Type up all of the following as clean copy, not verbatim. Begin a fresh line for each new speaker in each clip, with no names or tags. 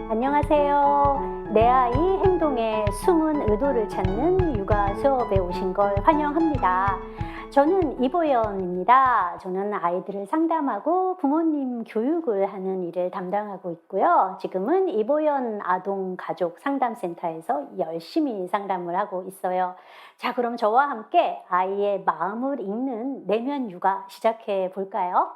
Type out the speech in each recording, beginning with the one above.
안녕하세요. 내 아이 행동의 숨은 의도를 찾는 육아 수업에 오신 걸 환영합니다. 저는 이보연입니다. 저는 아이들을 상담하고 부모님 교육을 하는 일을 담당하고 있고요. 지금은 이보연 아동가족 상담센터에서 열심히 상담을 하고 있어요. 자, 그럼 저와 함께 아이의 마음을 읽는 내면 육아 시작해 볼까요?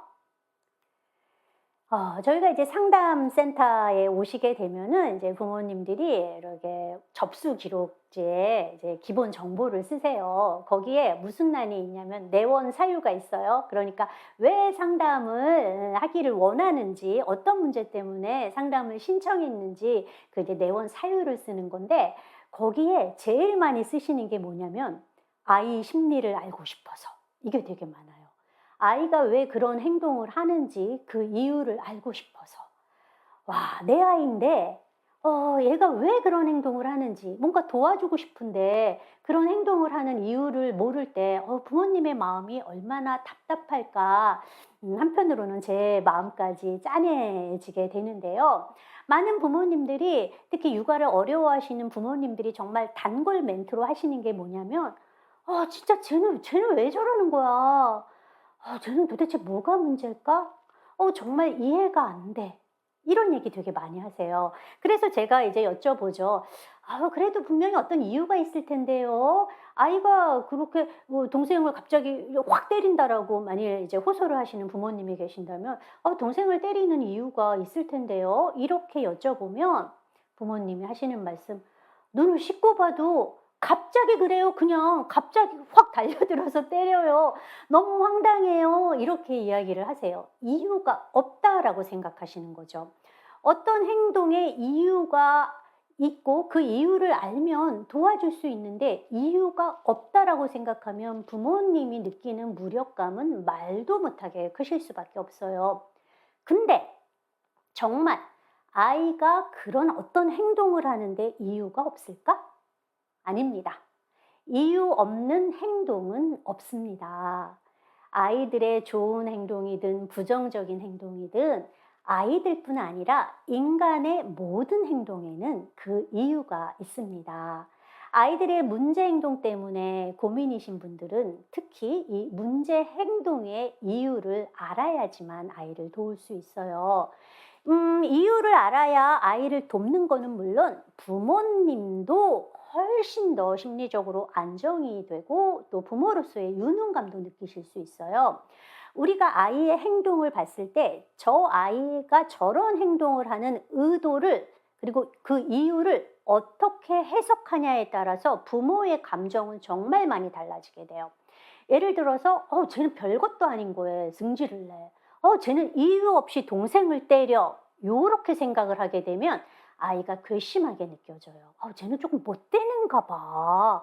저희가 이제 상담센터에 오시게 되면은 이제 부모님들이 이렇게 접수 기록지에 이제 기본 정보를 쓰세요. 거기에 무슨 난이 있냐면 내원 사유가 있어요. 그러니까 왜 상담을 하기를 원하는지, 어떤 문제 때문에 상담을 신청했는지 그 이제 내원 사유를 쓰는 건데 거기에 제일 많이 쓰시는 게 뭐냐면 아이 심리를 알고 싶어서. 이게 되게 많아요. 아이가 왜 그런 행동을 하는지 그 이유를 알고 싶어서. 와, 내 아이인데, 얘가 왜 그런 행동을 하는지, 뭔가 도와주고 싶은데 그런 행동을 하는 이유를 모를 때, 부모님의 마음이 얼마나 답답할까. 한편으로는 제 마음까지 짠해지게 되는데요. 많은 부모님들이, 특히 육아를 어려워하시는 부모님들이 정말 단골 멘트로 하시는 게 뭐냐면, 진짜 쟤는 왜 저러는 거야? 쟤는 도대체 뭐가 문제일까? 정말 이해가 안 돼. 이런 얘기 되게 많이 하세요. 그래서 제가 이제 여쭤보죠. 그래도 분명히 어떤 이유가 있을 텐데요. 아이가 그렇게 뭐 동생을 갑자기 확 때린다라고 만일 이제 호소를 하시는 부모님이 계신다면, 동생을 때리는 이유가 있을 텐데요. 이렇게 여쭤보면 부모님이 하시는 말씀, 눈을 씻고 봐도 갑자기 그래요. 그냥 갑자기 확 달려들어서 때려요. 너무 황당해요. 이렇게 이야기를 하세요. 이유가 없다라고 생각하시는 거죠. 어떤 행동에 이유가 있고 그 이유를 알면 도와줄 수 있는데 이유가 없다라고 생각하면 부모님이 느끼는 무력감은 말도 못하게 크실 수밖에 없어요. 근데 정말 아이가 그런 어떤 행동을 하는데 이유가 없을까? 아닙니다. 이유 없는 행동은 없습니다. 아이들의 좋은 행동이든 부정적인 행동이든 아이들뿐 아니라 인간의 모든 행동에는 그 이유가 있습니다. 아이들의 문제 행동 때문에 고민이신 분들은 특히 이 문제 행동의 이유를 알아야지만 아이를 도울 수 있어요. 이유를 알아야 아이를 돕는 거는 물론 부모님도 훨씬 더 심리적으로 안정이 되고 또 부모로서의 유능감도 느끼실 수 있어요. 우리가 아이의 행동을 봤을 때 저 아이가 저런 행동을 하는 의도를 그리고 그 이유를 어떻게 해석하냐에 따라서 부모의 감정은 정말 많이 달라지게 돼요. 예를 들어서 쟤는 별것도 아닌 거에 승질을 내. 쟤는 이유 없이 동생을 때려. 요렇게 생각을 하게 되면 아이가 괘씸하게 느껴져요. 쟤는 조금 못되는가 봐.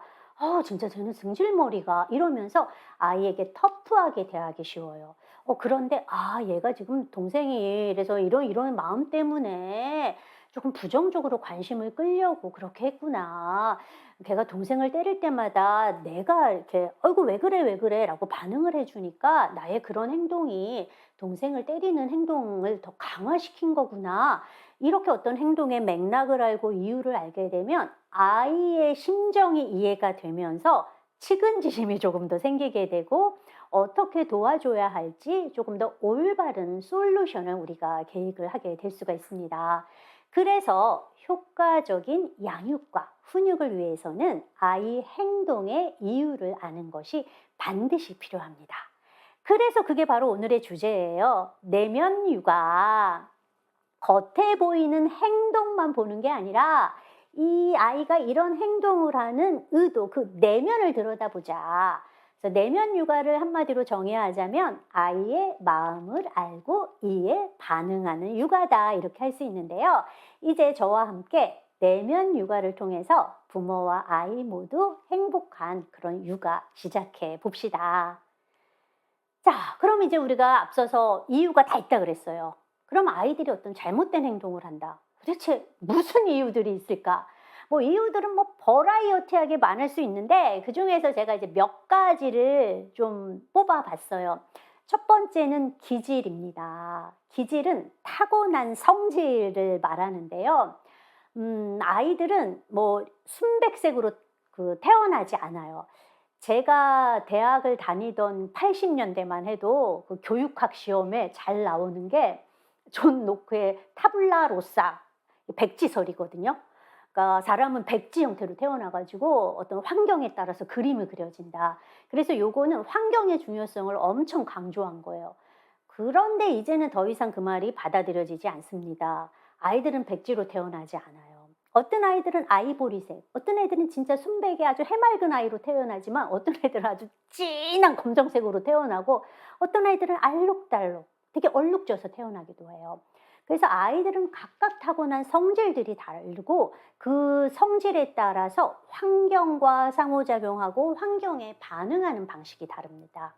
진짜 쟤는 승질머리가 이러면서 아이에게 터프하게 대하기 쉬워요. 그런데 얘가 지금 동생이 이래서 이런 마음 때문에 조금 부정적으로 관심을 끌려고 그렇게 했구나. 걔가 동생을 때릴 때마다 내가 이렇게 "어이구 왜 그래, 왜 그래?" 라고 반응을 해 주니까 '나의 그런 행동이 동생을 때리는 행동을 더 강화시킨 거구나.' 이렇게 어떤 행동의 맥락을 알고 이유를 알게 되면 아이의 심정이 이해가 되면서 측은지심이 조금 더 생기게 되고 어떻게 도와줘야 할지 조금 더 올바른 솔루션을 우리가 계획을 하게 될 수가 있습니다. 그래서 효과적인 양육과 훈육을 위해서는 아이 행동의 이유를 아는 것이 반드시 필요합니다. 그래서 그게 바로 오늘의 주제예요. 내면 육아. 겉에 보이는 행동만 보는 게 아니라 이 아이가 이런 행동을 하는 의도, 그 내면을 들여다보자. 그래서 내면 육아를 한마디로 정의야 하자면 아이의 마음을 알고 이에 반응하는 육아다. 이렇게 할 수 있는데요. 이제 저와 함께 내면 육아를 통해서 부모와 아이 모두 행복한 그런 육아 시작해 봅시다. 자, 그럼 이제 우리가 앞서서 이유가 다 있다 그랬어요. 그럼 아이들이 어떤 잘못된 행동을 한다. 도대체 무슨 이유들이 있을까? 이유들은 버라이어티하게 많을 수 있는데 그중에서 제가 이제 몇 가지를 좀 뽑아 봤어요. 첫 번째는 기질입니다. 기질은 타고난 성질을 말하는데요. 아이들은 뭐 순백색으로 태어나지 않아요. 제가 대학을 다니던 80년대만 해도 그 교육학 시험에 잘 나오는 게 존 노크의 타블라 로사, 백지설이거든요. 그러니까 사람은 백지 형태로 태어나 가지고 어떤 환경에 따라서 그림을 그려진다. 그래서 요거는 환경의 중요성을 엄청 강조한 거예요. 그런데 이제는 더 이상 그 말이 받아들여지지 않습니다. 아이들은 백지로 태어나지 않아요. 어떤 아이들은 아이보리색, 어떤 애들은 진짜 순백의 아주 해맑은 아이로 태어나지만 어떤 애들은 아주 진한 검정색으로 태어나고 어떤 아이들은 알록달록 되게 얼룩져서 태어나기도 해요. 그래서 아이들은 각각 타고난 성질들이 다르고 그 성질에 따라서 환경과 상호작용하고 환경에 반응하는 방식이 다릅니다.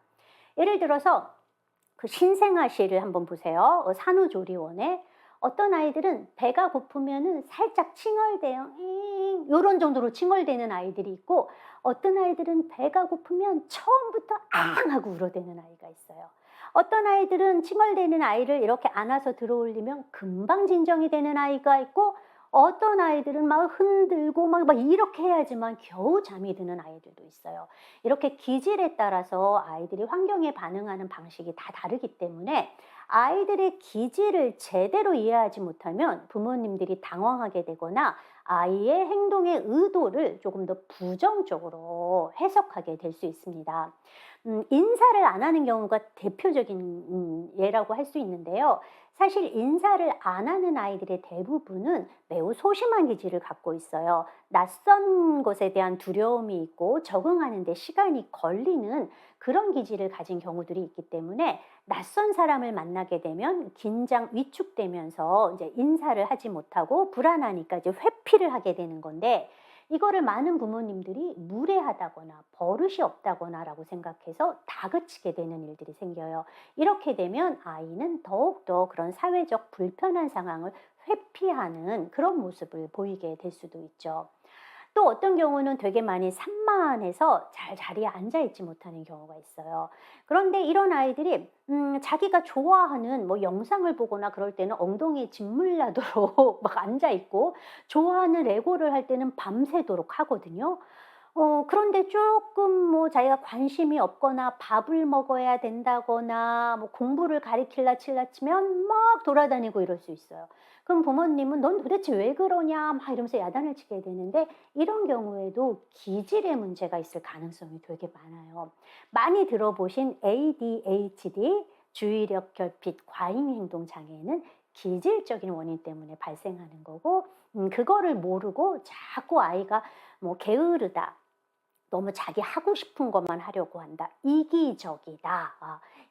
예를 들어서 그 신생아시를 한번 보세요. 산후조리원에 어떤 아이들은 배가 고프면은 살짝 칭얼대요. 요런 정도로 칭얼대는 아이들이 있고 어떤 아이들은 배가 고프면 처음부터 앙 하고 울어대는 아이가 있어요. 어떤 아이들은 칭얼대는 아이를 이렇게 안아서 들어올리면 금방 진정이 되는 아이가 있고 어떤 아이들은 막 흔들고 막 이렇게 해야지만 겨우 잠이 드는 아이들도 있어요. 이렇게 기질에 따라서 아이들이 환경에 반응하는 방식이 다 다르기 때문에 아이들의 기질을 제대로 이해하지 못하면 부모님들이 당황하게 되거나 아이의 행동의 의도를 조금 더 부정적으로 해석하게 될 수 있습니다. 인사를 안 하는 경우가 대표적인 예라고 할 수 있는데요. 사실 인사를 안 하는 아이들의 대부분은 매우 소심한 기질을 갖고 있어요. 낯선 것에 대한 두려움이 있고 적응하는 데 시간이 걸리는 그런 기질을 가진 경우들이 있기 때문에 낯선 사람을 만나게 되면 긴장, 위축되면서 이제 인사를 하지 못하고 불안하니까 이제 회피를 하게 되는 건데 이거를 많은 부모님들이 무례하다거나 버릇이 없다거나라고 생각해서 다그치게 되는 일들이 생겨요. 이렇게 되면 아이는 더욱더 그런 사회적 불편한 상황을 회피하는 그런 모습을 보이게 될 수도 있죠. 또 어떤 경우는 되게 많이 산만해서 잘 자리에 앉아 있지 못하는 경우가 있어요. 그런데 이런 아이들이 자기가 좋아하는 뭐 영상을 보거나 그럴 때는 엉덩이에 짓물 나도록 막 앉아 있고 좋아하는 레고를 할 때는 밤새도록 하거든요. 그런데 조금 뭐 자기가 관심이 없거나 밥을 먹어야 된다거나 뭐 공부를 가리킬라 칠라 치면 막 돌아다니고 이럴 수 있어요. 그럼 부모님은 "넌 도대체 왜 그러냐?" 막 이러면서 야단을 치게 되는데 이런 경우에도 기질의 문제가 있을 가능성이 되게 많아요. 많이 들어보신 ADHD, 주의력 결핍 과잉 행동 장애는 기질적인 원인 때문에 발생하는 거고 그거를 모르고 자꾸 아이가 뭐 게으르다. 너무 자기 하고 싶은 것만 하려고 한다. 이기적이다.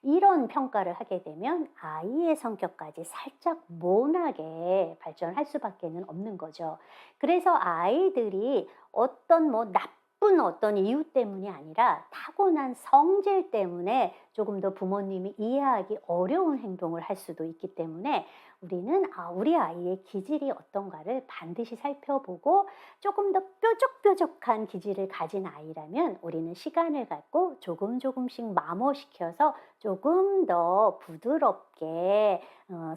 이런 평가를 하게 되면 아이의 성격까지 살짝 모나게 발전할 수밖에는 없는 거죠. 그래서 아이들이 어떤 뭐 나쁜 어떤 이유 때문이 아니라 타고난 성질 때문에 조금 더 부모님이 이해하기 어려운 행동을 할 수도 있기 때문에 우리는 우리 아이의 기질이 어떤가를 반드시 살펴보고 조금 더 뾰족뾰족한 기질을 가진 아이라면 우리는 시간을 갖고 조금씩 마모시켜서 조금 더 부드럽게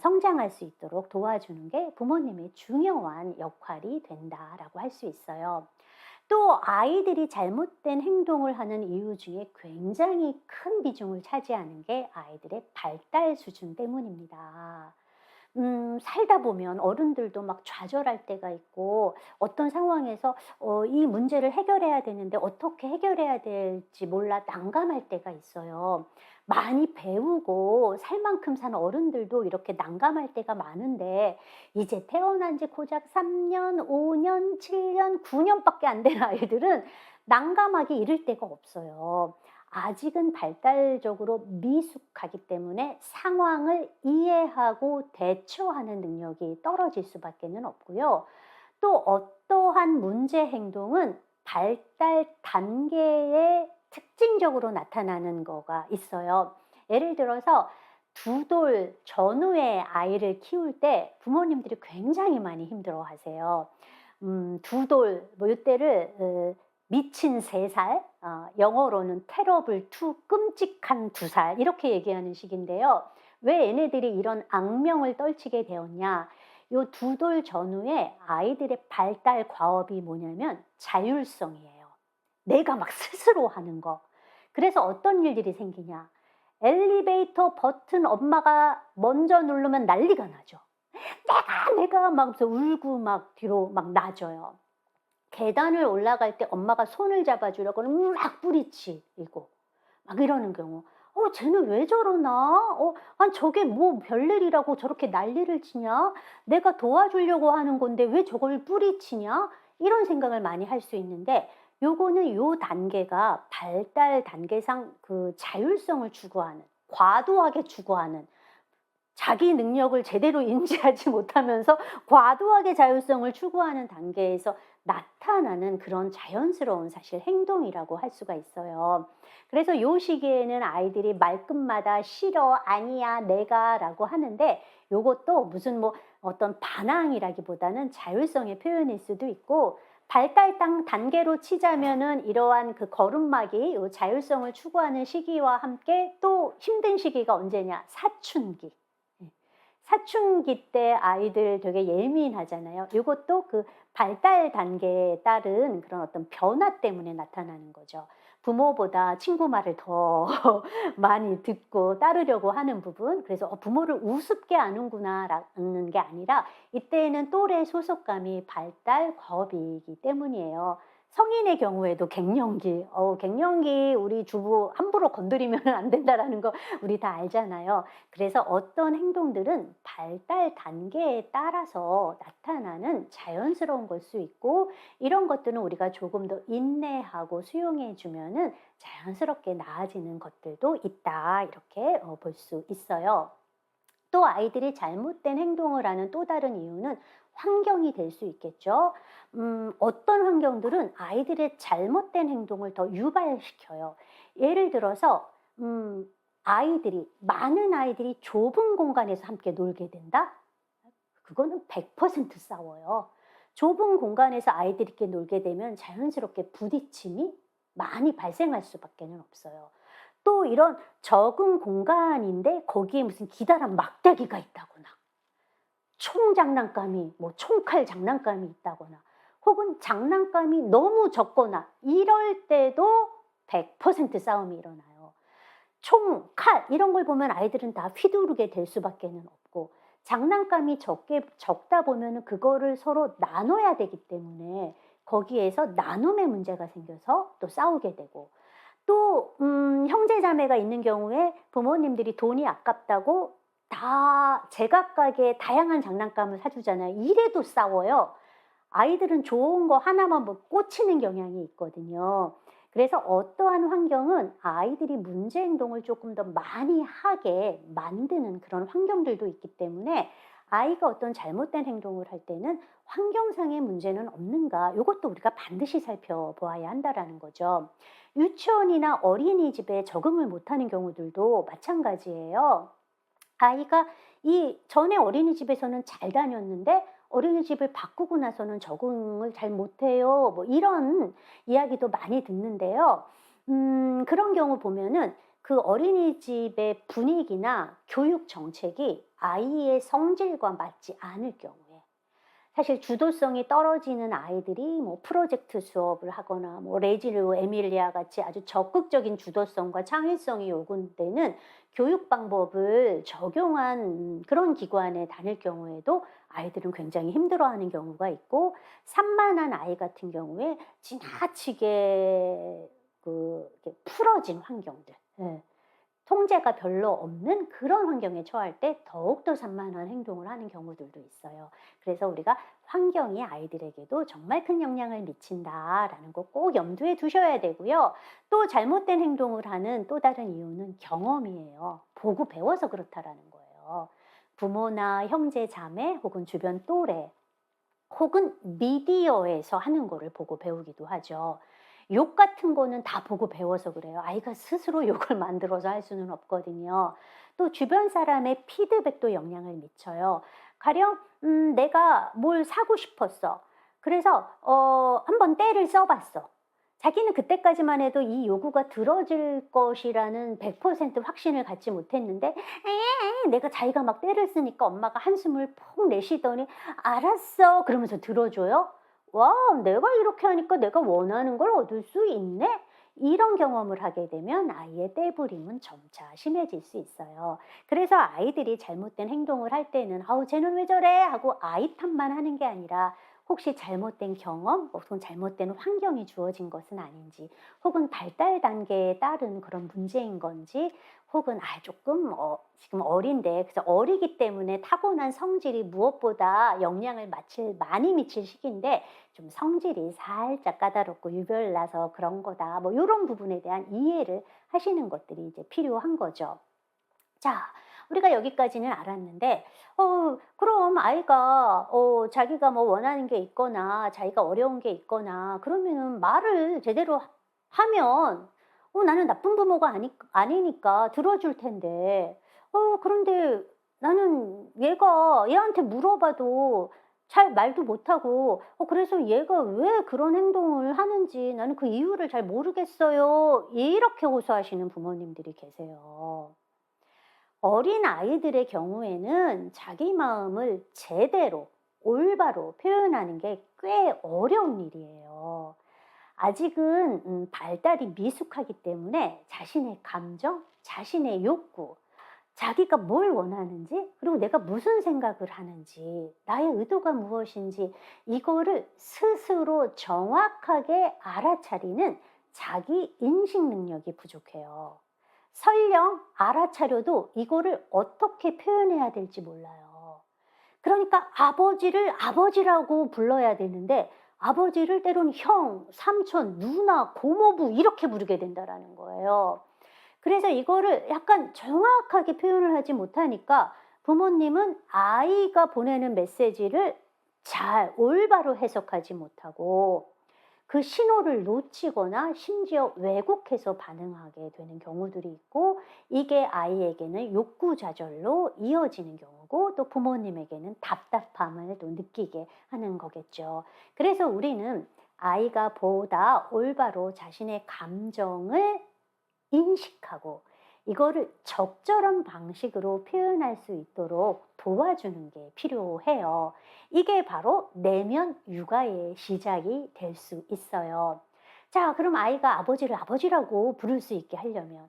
성장할 수 있도록 도와주는 게 부모님의 중요한 역할이 된다라고 할 수 있어요. 또 아이들이 잘못된 행동을 하는 이유 중에 굉장히 큰 비중을 차지하는 게 아이들의 발달 수준 때문입니다. 살다 보면 어른들도 막 좌절할 때가 있고 어떤 상황에서 이 문제를 해결해야 되는데 어떻게 해결해야 될지 몰라 난감할 때가 있어요. 많이 배우고 살 만큼 산 어른들도 이렇게 난감할 때가 많은데 이제 태어난 지 고작 3년, 5년, 7년, 9년밖에 안 된 아이들은 난감하기 이를 데가 없어요. 아직은 발달적으로 미숙하기 때문에 상황을 이해하고 대처하는 능력이 떨어질 수밖에는 없고요. 또 어떠한 문제 행동은 발달 단계에 특징적으로 나타나는 거가 있어요. 예를 들어서 두 돌 전후의 아이를 키울 때 부모님들이 굉장히 많이 힘들어하세요. 두 돌 뭐 요때를 미친 3살, 영어로는 terrible 2, 끔찍한 2살 이렇게 얘기하는 식인데요. 왜 얘네들이 이런 악명을 떨치게 되었냐? 요 두 돌 전후에 아이들의 발달 과업이 뭐냐면 자율성이에요. 내가 막 스스로 하는 거. 그래서 어떤 일들이 생기냐? 엘리베이터 버튼 엄마가 먼저 누르면 난리가 나죠. 내가 막 하면서 울고 막 뒤로 막 나져요. 계단을 올라갈 때 엄마가 손을 잡아주려고는 막 뿌리치고 막 이러는 경우. 쟤는 왜 저러나? 아니 저게 뭐 별일이라고 저렇게 난리를 치냐? 내가 도와주려고 하는 건데 왜 저걸 뿌리치냐? 이런 생각을 많이 할 수 있는데 요거는 요 단계가 발달 단계상 그 자율성을 추구하는, 과도하게 추구하는, 자기 능력을 제대로 인지하지 못하면서 과도하게 자율성을 추구하는 단계에서 나타나는 그런 자연스러운 사실 행동이라고 할 수가 있어요. 그래서 요 시기에는 아이들이 말끝마다 싫어, 아니야, 내가라고 하는데 요것도 무슨 뭐 어떤 반항이라기보다는 자율성의 표현일 수도 있고 발달 단계로 치자면은 이러한 그 걸음마기, 요 자율성을 추구하는 시기와 함께 또 힘든 시기가 언제냐? 사춘기. 사춘기 때 아이들 되게 예민하잖아요. 이것도 그 발달 단계에 따른 그런 어떤 변화 때문에 나타나는 거죠. 부모보다 친구 말을 더 많이 듣고 따르려고 하는 부분. 그래서 부모를 우습게 아는구나라는 게 아니라 이때에는 또래 소속감이 발달 과업이기 때문이에요. 성인의 경우에도 갱년기, 갱년기 우리 주부 함부로 건드리면 안 된다라는 거 우리 다 알잖아요. 그래서 어떤 행동들은 발달 단계에 따라서 나타나는 자연스러운 걸 수 있고 이런 것들은 우리가 조금 더 인내하고 수용해 주면은 자연스럽게 나아지는 것들도 있다. 이렇게 볼 수 있어요. 또 아이들이 잘못된 행동을 하는 또 다른 이유는 환경이 될 수 있겠죠. 어떤 환경들은 아이들의 잘못된 행동을 더 유발시켜요. 예를 들어서 많은 아이들이 좁은 공간에서 함께 놀게 된다? 그거는 100% 싸워요. 좁은 공간에서 아이들끼리 놀게 되면 자연스럽게 부딪힘이 많이 발생할 수밖에는 없어요. 또 이런 적은 공간인데 거기에 무슨 기다란 막대기가 있다거나 총 장난감이 뭐 총칼 장난감이 있다거나 혹은 장난감이 너무 적거나 이럴 때도 100% 싸움이 일어나요. 총, 칼 이런 걸 보면 아이들은 다 휘두르게 될 수밖에는 없고 장난감이 적다 보면은 그거를 서로 나눠야 되기 때문에 거기에서 나눔의 문제가 생겨서 또 싸우게 되고 또 형제 자매가 있는 경우에 부모님들이 돈이 아깝다고 다 제각각의 다양한 장난감을 사 주잖아요. 이래도 싸워요. 아이들은 좋은 거 하나만 뭐 꽂히는 경향이 있거든요. 그래서 어떠한 환경은 아이들이 문제 행동을 조금 더 많이 하게 만드는 그런 환경들도 있기 때문에 아이가 어떤 잘못된 행동을 할 때는 환경상의 문제는 없는가 이것도 우리가 반드시 살펴보아야 한다라는 거죠. 유치원이나 어린이집에 적응을 못하는 경우들도 마찬가지예요. 아이가 이 전에 어린이집에서는 잘 다녔는데 어린이집을 바꾸고 나서는 적응을 잘 못해요. 뭐 이런 이야기도 많이 듣는데요. 그런 경우 보면은 그 어린이집의 분위기나 교육 정책이 아이의 성질과 맞지 않을 경우에 사실 주도성이 떨어지는 아이들이 뭐 프로젝트 수업을 하거나 뭐 레지르 에밀리아 같이 아주 적극적인 주도성과 창의성이 요구되는 교육 방법을 적용한 그런 기관에 다닐 경우에도 아이들은 굉장히 힘들어하는 경우가 있고 산만한 아이 같은 경우에 지나치게 이렇게 풀어진 환경들, 예. 통제가 별로 없는 그런 환경에 처할 때 더욱더 산만한 행동을 하는 경우들도 있어요. 그래서 우리가 환경이 아이들에게도 정말 큰 영향을 미친다라는 거 꼭 염두에 두셔야 되고요. 또 잘못된 행동을 하는 또 다른 이유는 경험이에요. 보고 배워서 그렇다라는 거예요. 부모나 형제, 자매 혹은 주변 또래 혹은 미디어에서 하는 거를 보고 배우기도 하죠. 욕 같은 거는 다 보고 배워서 그래요. 아이가 스스로 욕을 만들어서 할 수는 없거든요. 또 주변 사람의 피드백도 영향을 미쳐요. 가령 내가 뭘 사고 싶었어. 그래서 한번 떼를 써 봤어. 자기는 그때까지만 해도 이 요구가 들어질 것이라는 100% 확신을 갖지 못했는데 내가 자기가 막 떼를 쓰니까 엄마가 한숨을 푹 내쉬더니 "알았어." 그러면서 들어줘요. 와, 내가 이렇게 하니까 내가 원하는 걸 얻을 수 있네? 이런 경험을 하게 되면 아이의 떼부림은 점차 심해질 수 있어요. 그래서 아이들이 잘못된 행동을 할 때는 "아우 쟤는 왜 저래?" 하고 아이 탓만 하는 게 아니라 혹시 잘못된 경험 혹은 잘못된 환경이 주어진 것은 아닌지, 혹은 발달 단계에 따른 그런 문제인 건지, 혹은 조금 지금 어린데 그래서 어리기 때문에 타고난 성질이 무엇보다 영향을 많이 미칠 시기인데 좀 성질이 살짝 까다롭고 유별나서 그런 거다. 뭐 요런 부분에 대한 이해를 하시는 것들이 이제 필요한 거죠. 자, 우리가 여기까지는 알았는데 그럼 아이가 자기가 뭐 원하는 게 있거나 자기가 어려운 게 있거나 그러면은 말을 제대로 하면 나는 나쁜 부모가 아니니까 들어줄 텐데 그런데 나는 얘한테 물어봐도 잘 말도 못하고 그래서 얘가 왜 그런 행동을 하는지 나는 그 이유를 잘 모르겠어요. 이렇게 호소하시는 부모님들이 계세요. 어린아이들의 경우에는 자기 마음을 제대로 올바로 표현하는 게 꽤 어려운 일이에요. 아직은 발달이 미숙하기 때문에 자신의 감정, 자신의 욕구, 자기가 뭘 원하는지, 그리고 내가 무슨 생각을 하는지, 나의 의도가 무엇인지 이거를 스스로 정확하게 알아차리는 자기 인식 능력이 부족해요. 설령 알아차려도 이거를 어떻게 표현해야 될지 몰라요. 그러니까 아버지를 아버지라고 불러야 되는데 아버지를 때로는 형, 삼촌, 누나, 고모부 이렇게 부르게 된다라는 거예요. 그래서 이거를 약간 정확하게 표현을 하지 못하니까 부모님은 아이가 보내는 메시지를 잘 올바로 해석하지 못하고 그 신호를 놓치거나 심지어 왜곡해서 반응하게 되는 경우들이 있고, 이게 아이에게는 욕구 좌절로 이어지는 경우고 또 부모님에게는 답답함을 또 느끼게 하는 거겠죠. 그래서 우리는 아이가 보다 올바로 자신의 감정을 인식하고 이거를 적절한 방식으로 표현할 수 있도록 도와주는 게 필요해요. 이게 바로 내면 육아의 시작이 될 수 있어요. 자, 그럼 아이가 아버지를 아버지라고 부를 수 있게 하려면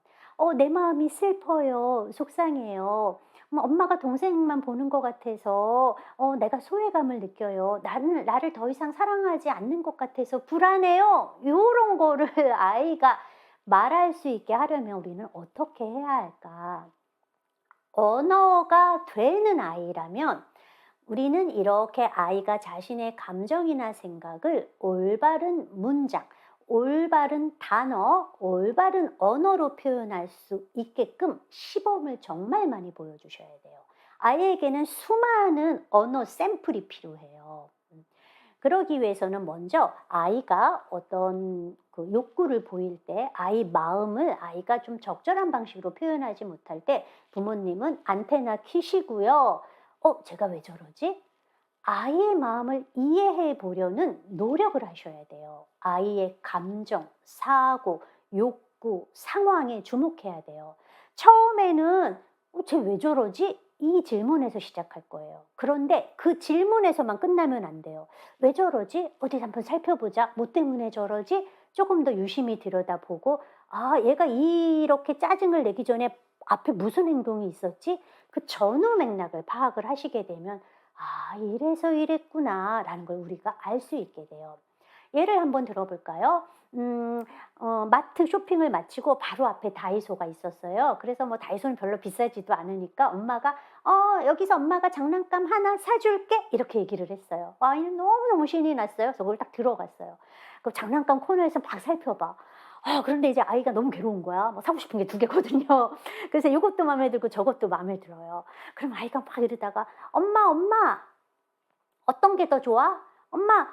내 마음이 슬퍼요. 속상해요. 엄마가 동생만 보는 것 같아서 내가 소외감을 느껴요. 나를 더 이상 사랑하지 않는 것 같아서 불안해요. 요런 거를 아이가 말할 수 있게 하려면 우리는 어떻게 해야 할까? 언어가 되는 아이라면 우리는 이렇게 아이가 자신의 감정이나 생각을 올바른 문장, 올바른 단어, 올바른 언어로 표현할 수 있게끔 시범을 정말 많이 보여주셔야 돼요. 아이에게는 수많은 언어 샘플이 필요해요. 그러기 위해서는 먼저 아이가 어떤 그 욕구를 보일 때 아이 마음을 아이가 좀 적절한 방식으로 표현하지 못할 때 부모님은 안테나 켜시고요. 제가 왜 저러지? 아이의 마음을 이해해 보려는 노력을 하셔야 돼요. 아이의 감정, 사고, 욕구, 상황에 주목해야 돼요. 처음에는 쟤 왜 저러지? 이 질문에서 시작할 거예요. 그런데 그 질문에서만 끝나면 안 돼요. 왜 저러지? 어디 한번 살펴보자. 뭐 때문에 저러지? 조금 더 유심히 들여다보고 얘가 이렇게 짜증을 내기 전에 앞에 무슨 행동이 있었지? 그 전후 맥락을 파악을 하시게 되면 이래서 이랬구나라는 걸 우리가 알 수 있게 돼요. 예를 한번 들어볼까요? 마트 쇼핑을 마치고 바로 앞에 다이소가 있었어요. 그래서 뭐 다이소는 별로 비싸지도 않으니까 엄마가 여기서 엄마가 장난감 하나 사줄게 이렇게 얘기를 했어요. 아이는 너무너무 신이 났어요. 그래서 그걸 딱 들어갔어요. 그 장난감 코너에서 막 살펴봐. 그런데 이제 아이가 너무 괴로운 거야. 뭐 사고 싶은 게 두 개거든요. 그래서 이것도 마음에 들고 저것도 마음에 들어요. 그럼 아이가 막 이러다가 엄마 어떤 게 더 좋아? 엄마,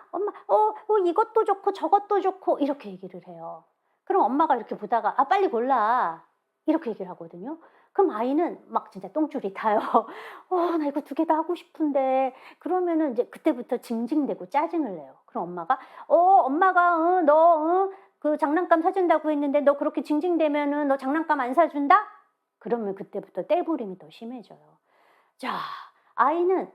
이것도 좋고 저것도 좋고 이렇게 얘기를 해요. 그럼 엄마가 이렇게 보다가 빨리 골라 이렇게 얘기를 하거든요. 그럼 아이는 막 진짜 똥줄이 타요. 나 이거 두 개 다 하고 싶은데 그러면은 이제 그때부터 징징대고 짜증을 내요. 그럼 엄마가 엄마가 너 그 장난감 사준다고 했는데 너 그렇게 징징대면은 너 장난감 안 사준다? 그러면 그때부터 떼부림이 더 심해져요. 자, 아이는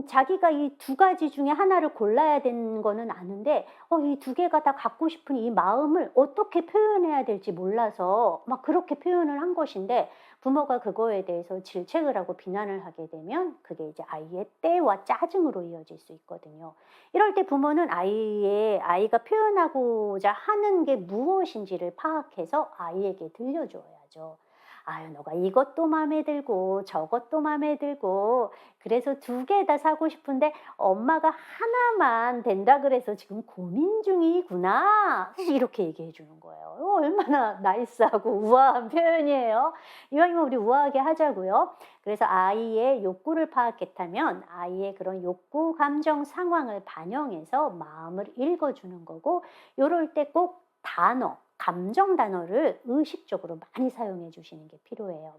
자기가 이 두 가지 중에 하나를 골라야 되는 거는 아는데 이 두 개가 다 갖고 싶은 이 마음을 어떻게 표현해야 될지 몰라서 막 그렇게 표현을 한 것인데 부모가 그거에 대해서 질책을 하고 비난을 하게 되면 그게 이제 아이의 떼와 짜증으로 이어질 수 있거든요. 이럴 때 부모는 아이가 표현하고자 하는 게 무엇인지를 파악해서 아이에게 들려줘야죠. 아유, 너가 이것도 마음에 들고 저것도 마음에 들고 그래서 두 개 다 사고 싶은데 엄마가 하나만 된다 그래서 지금 고민 중이구나. 사실 이렇게 얘기해 주는 거예요. 이거 얼마나 나이스하고 우아한 표현이에요. 이왕이면 우리 우아하게 하자고요. 그래서 아이의 욕구를 파악했다면 아이의 그런 욕구, 감정, 상황을 반영해서 마음을 읽어주는 거고 요럴 때 꼭 단어, 감정 단어를 의식적으로 많이 사용해 주시는 게 필요해요.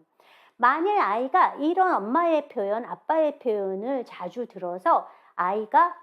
만일 아이가 이런 엄마의 표현, 아빠의 표현을 자주 들어서 아이가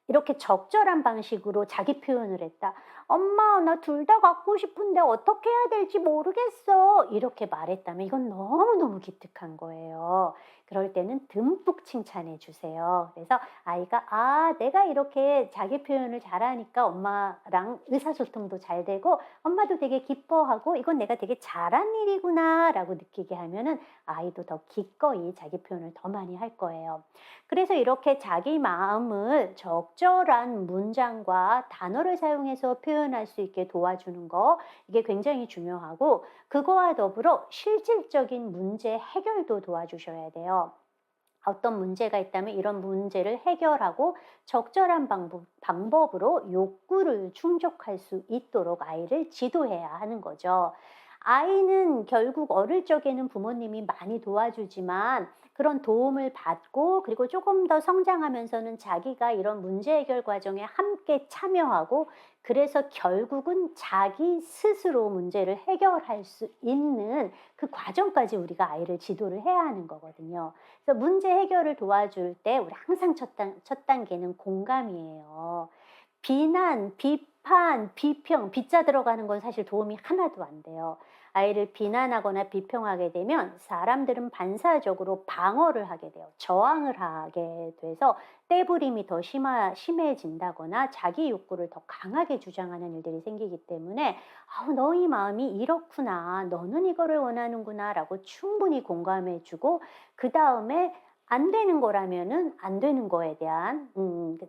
이렇게 적절한 방식으로 자기 표현을 했다. "엄마, 나 둘 다 갖고 싶은데 어떻게 해야 될지 모르겠어." 이렇게 말했다면 이건 너무너무 기특한 거예요. 그럴 때는 듬뿍 칭찬해 주세요. 그래서 아이가 '아, 내가 이렇게 자기 표현을 잘하니까 엄마랑 의사소통도 잘 되고 엄마도 되게 기뻐하고 이건 내가 되게 잘한 일이구나.'라고 느끼게 하면은 아이도 더 기꺼이 자기 표현을 더 많이 할 거예요. 그래서 이렇게 자기 마음을 적절한 문장과 단어를 사용해서 표현할 수 있게 도와주는 거, 이게 굉장히 중요하고, 그거와 더불어 실질적인 문제 해결도 도와주셔야 돼요. 어떤 문제가 있다면 이런 문제를 해결하고 적절한 방법으로 욕구를 충족할 수 있도록 아이를 지도해야 하는 거죠. 아이는 결국 어릴 적에는 부모님이 많이 도와주지만 그런 도움을 받고 그리고 조금 더 성장하면서는 자기가 이런 문제 해결 과정에 함께 참여하고 그래서 결국은 자기 스스로 문제를 해결할 수 있는 그 과정까지 우리가 아이를 지도를 해야 하는 거거든요. 그래서 문제 해결을 도와줄 때 우리 항상 첫 단계는 공감이에요. 비난, 비판, 비평, 비자 들어가는 건 사실 도움이 하나도 안 돼요. 아이를 비난하거나 비평하게 되면 사람들은 반사적으로 방어를 하게 돼요. 저항을 하게 돼서 떼부림이 더 심해진다거나 자기 욕구를 더 강하게 주장하는 일들이 생기기 때문에 너희 마음이 이렇구나. 너는 이거를 원하는구나. 라고 충분히 공감해 주고 그 다음에 안 되는 거라면은 안 되는 거에 대한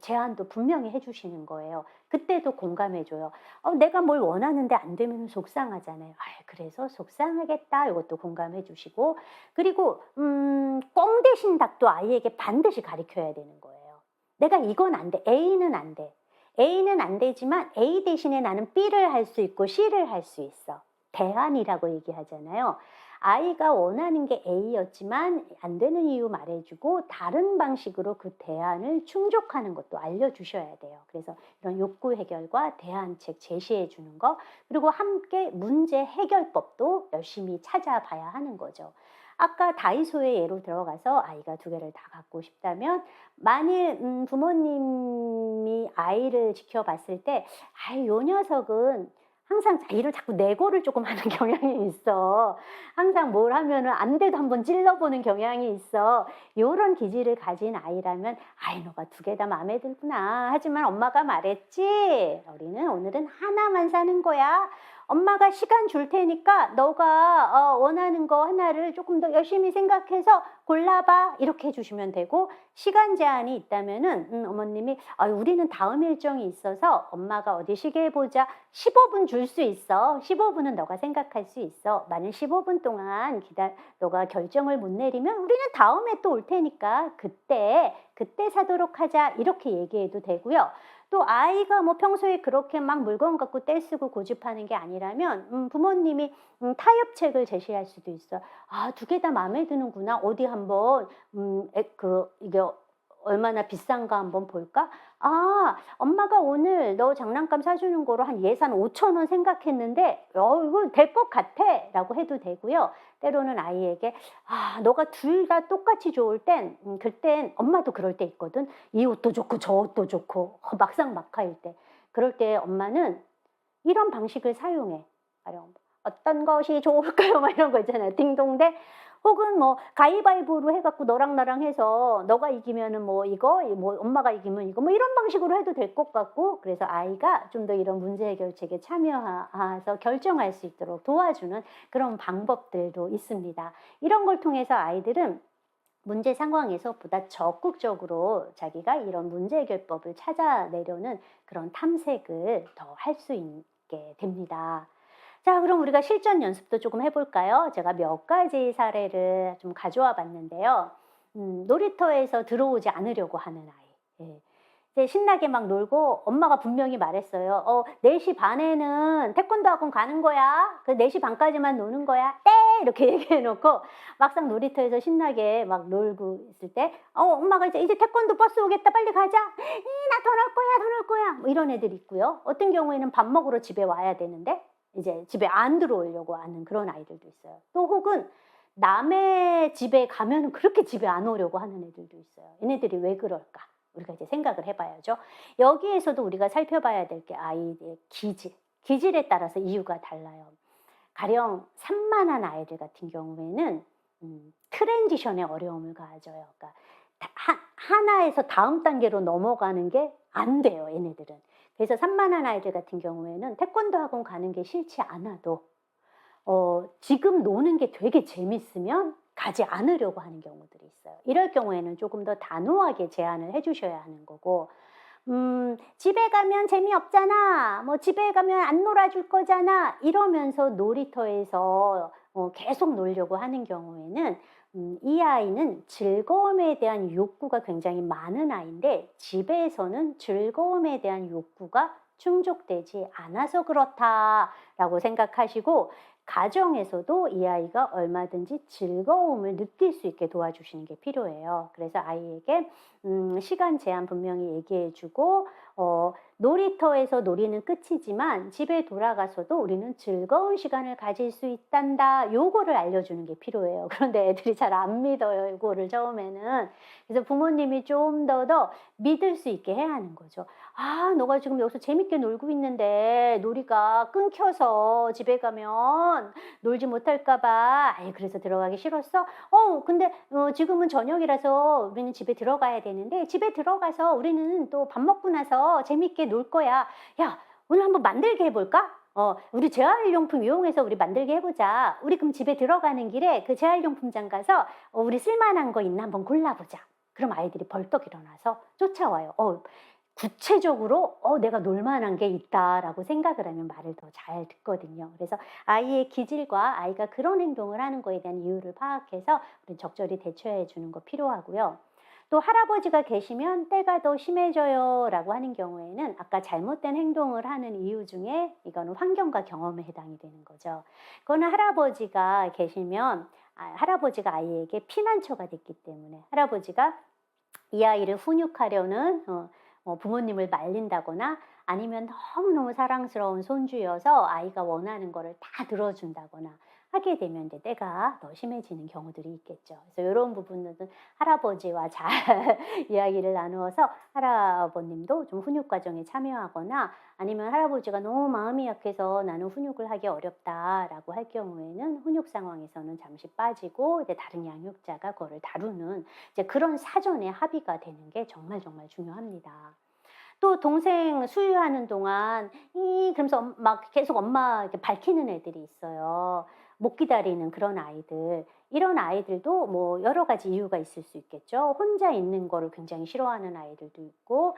제안도 분명히 해 주시는 거예요. 그때도 공감해 줘요. 내가 뭘 원하는데 안 되면 속상하잖아요. 그래서 속상하겠다." 이것도 공감해 주시고 그리고 꽝 대신 닭도 아이에게 반드시 가르쳐야 되는 거예요. "내가 이건 안 돼. A는 안 돼. A는 안 되지만 A 대신에 나는 B를 할 수 있고 C를 할 수 있어." 대안이라고 얘기하잖아요. 아이가 원하는 게 A였지만 안 되는 이유 말해주고 다른 방식으로 그 대안을 충족하는 것도 알려주셔야 돼요. 그래서 이런 욕구 해결과 대안책 제시해 주는 거 그리고 함께 문제 해결법도 열심히 찾아봐야 하는 거죠. 아까 다이소의 예로 들어가서 아이가 두 개를 다 갖고 싶다면 만일 부모님이 아이를 지켜봤을 때 요 녀석은 항상 자기를 자꾸 내고를 조금 하는 경향이 있어. 항상 뭘 하면은 안 돼도 한번 찔러보는 경향이 있어. 요런 기질을 가진 아이라면 너가 두 개 다 마음에 들구나. 하지만 엄마가 말했지. 우리는 오늘은 하나만 사는 거야. 엄마가 시간 줄 테니까 너가 원하는 거 하나를 조금 더 열심히 생각해서 골라봐. 이렇게 해주시면 되고 시간 제한이 있다면은 어머님이 우리는 다음 일정이 있어서 엄마가 어디 시계 보자. 15분 줄 수 있어. 15분은 너가 생각할 수 있어. 만약 15분 동안 너가 결정을 못 내리면 우리는 다음에 또 올 테니까 그때 사도록 하자. 이렇게 얘기해도 되고요. 또 아이가 뭐 평소에 그렇게 막 물건 갖고 떼쓰고 고집하는 게 아니라면 부모님이 타협책을 제시할 수도 있어요. 두 개 다 마음에 드는구나. 어디 한번 이게 얼마나 비싼가 한번 볼까? 엄마가 오늘 너 장난감 사주는 거로 한 예산 5,000원 생각했는데 이거 될 것 같아 라고 해도 되고요. 때로는 아이에게 너가 둘 다 똑같이 좋을 땐 그땐 엄마도 그럴 때 있거든. 이 옷도 좋고 저 옷도 좋고 막상막하일 때. 그럴 때 엄마는 이런 방식을 사용해. 가령 어떤 것이 좋을까요? 막 이런 거 있잖아요. 딩동대. 혹은 뭐 가위바위보로 해 갖고 너랑 나랑 해서 너가 이기면은 뭐 이거, 뭐 엄마가 이기면 이거, 뭐 이런 방식으로 해도 될 것 같고, 그래서 아이가 좀 더 이런 문제 해결책에 참여해서 결정할 수 있도록 도와주는 그런 방법들도 있습니다. 이런 걸 통해서 아이들은 문제 상황에서 보다 적극적으로 자기가 이런 문제 해결법을 찾아내려는 그런 탐색을 더 할 수 있게 됩니다. 자, 그럼 우리가 실전 연습도 조금 해볼까요? 제가 몇 가지 사례를 좀 가져와 봤는데요. 놀이터에서 들어오지 않으려고 하는 아이. 예. 이제 신나게 막 놀고 엄마가 분명히 말했어요. 4시 반에는 태권도 학원 가는 거야. 그 4시 반까지만 노는 거야. 네! 이렇게 얘기해 놓고 막상 놀이터에서 신나게 막 놀고 있을 때, 엄마가 이제 태권도 버스 오겠다. 빨리 가자. 나 더 놀 거야, 더 놀 거야. 뭐 이런 애들 있고요. 어떤 경우에는 밥 먹으러 집에 와야 되는데 이제 집에 안 들어오려고 하는 그런 아이들도 있어요. 또 혹은 남의 집에 가면 그렇게 집에 안 오려고 하는 애들도 있어요. 얘네들이 왜 그럴까? 우리가 이제 생각을 해봐야죠. 여기에서도 우리가 살펴봐야 될 게 아이의 기질. 기질에 따라서 이유가 달라요. 가령 산만한 아이들 같은 경우에는 트랜지션에 어려움을 가져요. 그러니까 하나에서 다음 단계로 넘어가는 게 안 돼요, 얘네들은. 그래서 산만한 아이들 같은 경우에는 태권도 학원 가는 게 싫지 않아도 지금 노는 게 되게 재밌으면 가지 않으려고 하는 경우들이 있어요. 이럴 경우에는 조금 더 단호하게 제안을 해 주셔야 하는 거고, 집에 가면 재미없잖아. 뭐 집에 가면 안 놀아줄 거잖아. 이러면서 놀이터에서 계속 놀려고 하는 경우에는 이 아이는 즐거움에 대한 욕구가 굉장히 많은 아이인데 집에서는 즐거움에 대한 욕구가 충족되지 않아서 그렇다라고 생각하시고, 가정에서도 이 아이가 얼마든지 즐거움을 느낄 수 있게 도와주시는 게 필요해요. 그래서 아이에게 시간 제한 분명히 얘기해 주고, 놀이터에서 놀이는 끝이지만 집에 돌아가서도 우리는 즐거운 시간을 가질 수 있단다. 요거를 알려주는 게 필요해요. 그런데 애들이 잘 안 믿어요, 요거를 처음에는. 그래서 부모님이 좀 더 믿을 수 있게 해야 하는 거죠. 아, 너가 지금 여기서 재밌게 놀고 있는데 놀이가 끊겨서 집에 가면 놀지 못할까 봐. 아이, 그래서 들어가기 싫었어? 근데 지금은 저녁이라서 우리는 집에 들어가야 되는데 집에 들어가서 우리는 또 밥 먹고 나서 재밌게 놀 거야. 야, 오늘 한번 만들게 해볼까? 우리 재활용품 이용해서 우리 만들게 해보자. 우리 그럼 집에 들어가는 길에 그 재활용품장 가서 우리 쓸만한 거 있나 한번 골라보자. 그럼 아이들이 벌떡 일어나서 쫓아와요. 구체적으로 내가 놀 만한 게 있다라고 생각을 하면 말을 더 잘 듣거든요. 그래서 아이의 기질과 아이가 그런 행동을 하는 거에 대한 이유를 파악해서 우리 적절히 대처해 주는 거 필요하고요. 또 할아버지가 계시면 때가 더 심해져요라고 하는 경우에는 아까 잘못된 행동을 하는 이유 중에 이거는 환경과 경험에 해당이 되는 거죠. 그거는 할아버지가 계시면 할아버지가 아이에게 피난처가 됐기 때문에 할아버지가 이 아이를 훈육하려는 부모님을 말린다거나 아니면 너무너무 사랑스러운 손주여서 아이가 원하는 거를 다 들어준다거나 하게 되면 이제 때가 더 심해지는 경우들이 있겠죠. 그래서 이런 부분들은 할아버지와 잘 이야기를 나누어서 할아버님도 좀 훈육 과정에 참여하거나, 아니면 할아버지가 너무 마음이 약해서 나는 훈육을 하기 어렵다라고 할 경우에는 훈육 상황에서는 잠시 빠지고 이제 다른 양육자가 그거를 다루는 이제 그런 사전에 합의가 되는 게 정말 정말 중요합니다. 또 동생 수유하는 동안 그러면서 막 계속 엄마 이렇게 밝히는 애들이 있어요. 못 기다리는 그런 아이들. 이런 아이들도 뭐 여러 가지 이유가 있을 수 있겠죠. 혼자 있는 거를 굉장히 싫어하는 아이들도 있고,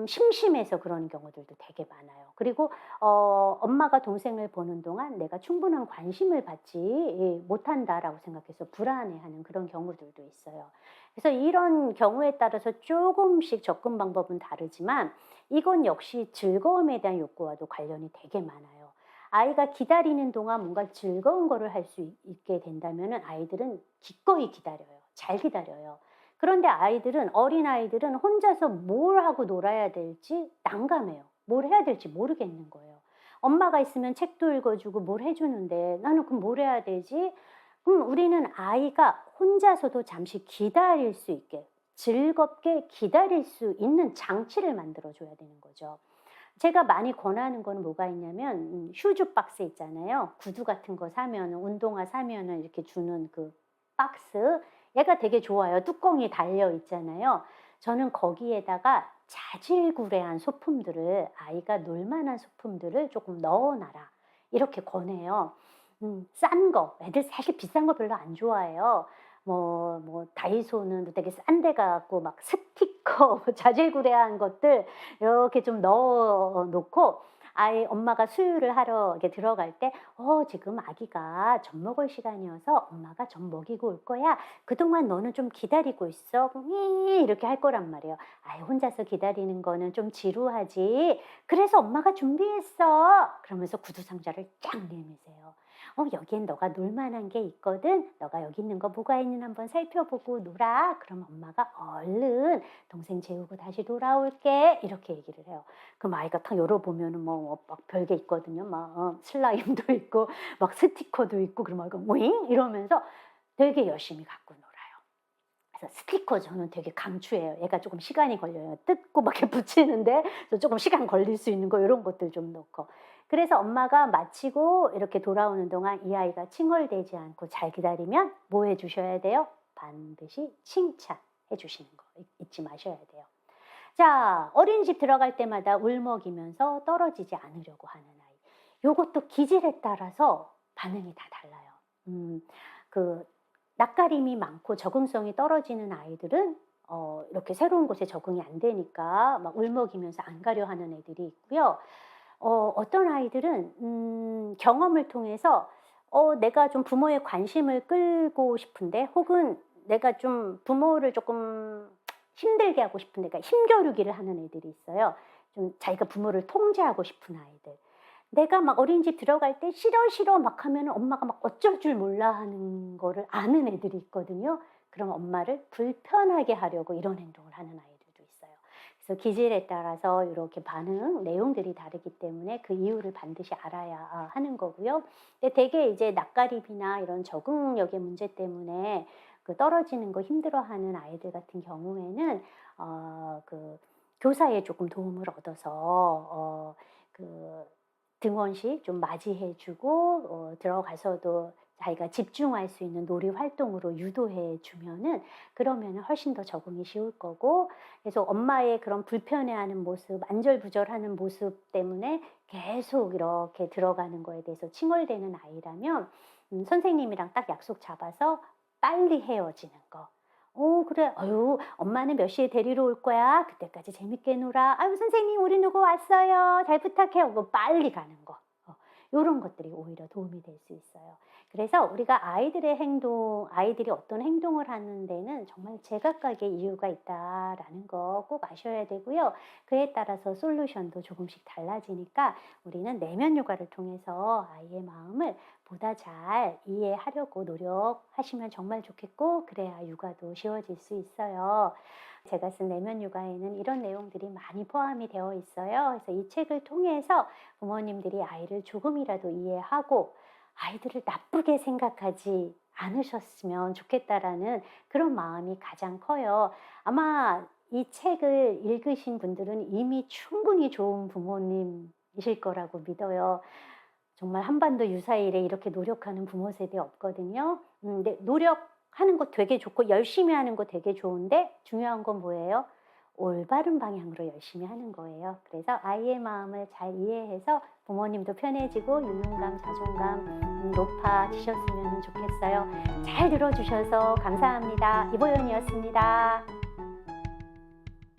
심심해서 그러는 경우들도 되게 많아요. 그리고 엄마가 동생을 보는 동안 내가 충분한 관심을 받지 못한다라고 생각해서 불안해하는 그런 경우들도 있어요. 그래서 이런 경우에 따라서 조금씩 접근 방법은 다르지만 이건 역시 즐거움에 대한 욕구와도 관련이 되게 많아요. 아이가 기다리는 동안 뭔가 즐거운 거를 할 수 있게 된다면은 아이들은 기꺼이 기다려요. 잘 기다려요. 그런데 어린아이들은 혼자서 뭘 하고 놀아야 될지 난감해요. 뭘 해야 될지 모르겠는 거예요. 엄마가 있으면 책도 읽어주고 뭘 해주는데 나는 그럼 뭘 해야 되지? 그럼 우리는 아이가 혼자서도 잠시 기다릴 수 있게, 즐겁게 기다릴 수 있는 장치를 만들어 줘야 되는 거죠. 제가 많이 권하는 거는 뭐가 있냐면 슈즈 박스 있잖아요. 구두 같은 거 사면은 운동화 사면은 이렇게 주는 그 박스. 얘가 되게 좋아요. 뚜껑이 달려 있잖아요. 저는 거기에다가 자질구레한 소품들을 아이가 놀 만한 소품들을 조금 넣어 놔라. 이렇게 권해요. 싼 거. 애들 사실 비싼 거 별로 안 좋아해요. 다이소는 뭐 되게 싼 데 가 갖고 막 스티커 자질구레한 것들 이렇게 좀 넣어 놓고 아이 엄마가 수유를 하러 이렇게 들어갈 때 지금 아기가 젖 먹을 시간이어서 엄마가 젖 먹이고 올 거야. 그동안 너는 좀 기다리고 있어." 이렇게 할 거란 말이에요. 아이 혼자서 기다리는 거는 좀 지루하지. "그래서 엄마가 준비했어." 그러면서 구두 상자를 쫙 내미세요. 여기엔 너가 놀 만한 게 있거든. 너가 여기 있는 거 뭐가 있는지 한번 살펴보고 놀아." 그럼 엄마가 "얼른 동생 재우고 다시 돌아올게." 이렇게 얘기를 해요. 그럼 아이가 탁 열어보면은 막 별게 있거든요. 슬라임도 있고 막 스티커도 있고 그러면 아이가 "윙?" 이러면서 되게 열심히 갖고 놀아요. 그래서 스티커 저는 되게 강추해요. 얘가 조금 시간이 걸려요. 뜯고 막 이렇게 붙이는데 조금 시간 걸릴 수 있는 거 요런 것들 좀 넣고. 그래서 엄마가 마치고 이렇게 돌아오는 동안 이 아이가 칭얼대지 않고 잘 기다리면 뭐 해 주셔야 돼요? 반드시 칭찬해 주시는 거 잊지 마셔야 돼요. 자, 어린이집 들어갈 때마다 울먹이면서 떨어지지 않으려고 하는 아이. 요것도 기질에 따라서 반응이 다 달라요. 그 낯가림이 많고 적응성이 떨어지는 아이들은 이렇게 새로운 곳에 적응이 안 되니까 막 울먹이면서 안 가려 하는 애들이 있고요. 어떤 아이들은 경험을 통해서 내가 좀 부모의 관심을 끌고 싶은데 혹은 내가 좀 부모를 조금 힘들게 하고 싶은데 그러니까 힘겨루기를 하는 애들이 있어요. 좀 자기가 부모를 통제하고 싶은 아이들. 내가 막 어린이집 들어갈 때 "싫어, 싫어." 막 하면은 엄마가 막 어쩔 줄 몰라 하는 거를 아는 애들이 있거든요. 그럼 엄마를 불편하게 하려고 이런 행동을 하는 아이들도 있어요. 그래서 기질에 따라서 요렇게 반응 내용들이 다르기 때문에 그 이유를 반드시 알아야 하는 거고요. 근데 되게 이제 낯가림이나 이런 적응력의 문제 때문에 그 떨어지는 거 힘들어하는 아이들 같은 경우에는 그 교사의 조금 도움을 얻어서 그 등원식 좀 맞이해 주고 들어가서도 자기가 집중할 수 있는 놀이 활동으로 유도해 주면은 그러면은 훨씬 더 적응이 쉬울 거고 그래서 엄마의 그런 불편해하는 모습, 안절부절하는 모습 때문에 계속 이렇게 들어가는 거에 대해서 칭얼대는 아이라면 선생님이랑 딱 약속 잡아서 빨리 헤어지는 거. 그래. 아유 엄마는 몇 시에 데리러 올 거야. 그때까지 재밌게 놀아. 아유 선생님 우리 누구 왔어요. 잘 부탁해요. 하고 빨리 가는 거. 요런 것들이 오히려 도움이 될 수 있어요. 그래서 우리가 아이들이 어떤 행동을 하는 데는 정말 제각각의 이유가 있다라는 거 꼭 아셔야 되고요. 그에 따라서 솔루션도 조금씩 달라지니까 우리는 내면 요가를 통해서 아이의 마음을 보다 잘 이해하려고 노력하시면 정말 좋겠고 그래야 육아도 쉬워질 수 있어요. 제가 쓴 내면 육아에는 이런 내용들이 많이 포함이 되어 있어요. 그래서 이 책을 통해서 부모님들이 아이를 조금이라도 이해하고 아이들을 나쁘게 생각하지 않으셨으면 좋겠다라는 그런 마음이 가장 커요. 아마 이 책을 읽으신 분들은 이미 충분히 좋은 부모님이실 거라고 믿어요. 정말 한반도 유사일에 이렇게 노력하는 부모 세대 없거든요. 근데 노력하는 거 되게 좋고 열심히 하는 거 되게 좋은데 중요한 건 뭐예요? 올바른 방향으로 열심히 하는 거예요. 그래서 아이의 마음을 잘 이해해서 부모님도 편해지고 유능감, 자존감 높아지셨으면 좋겠어요. 잘 들어주셔서 감사합니다. 이보연이었습니다.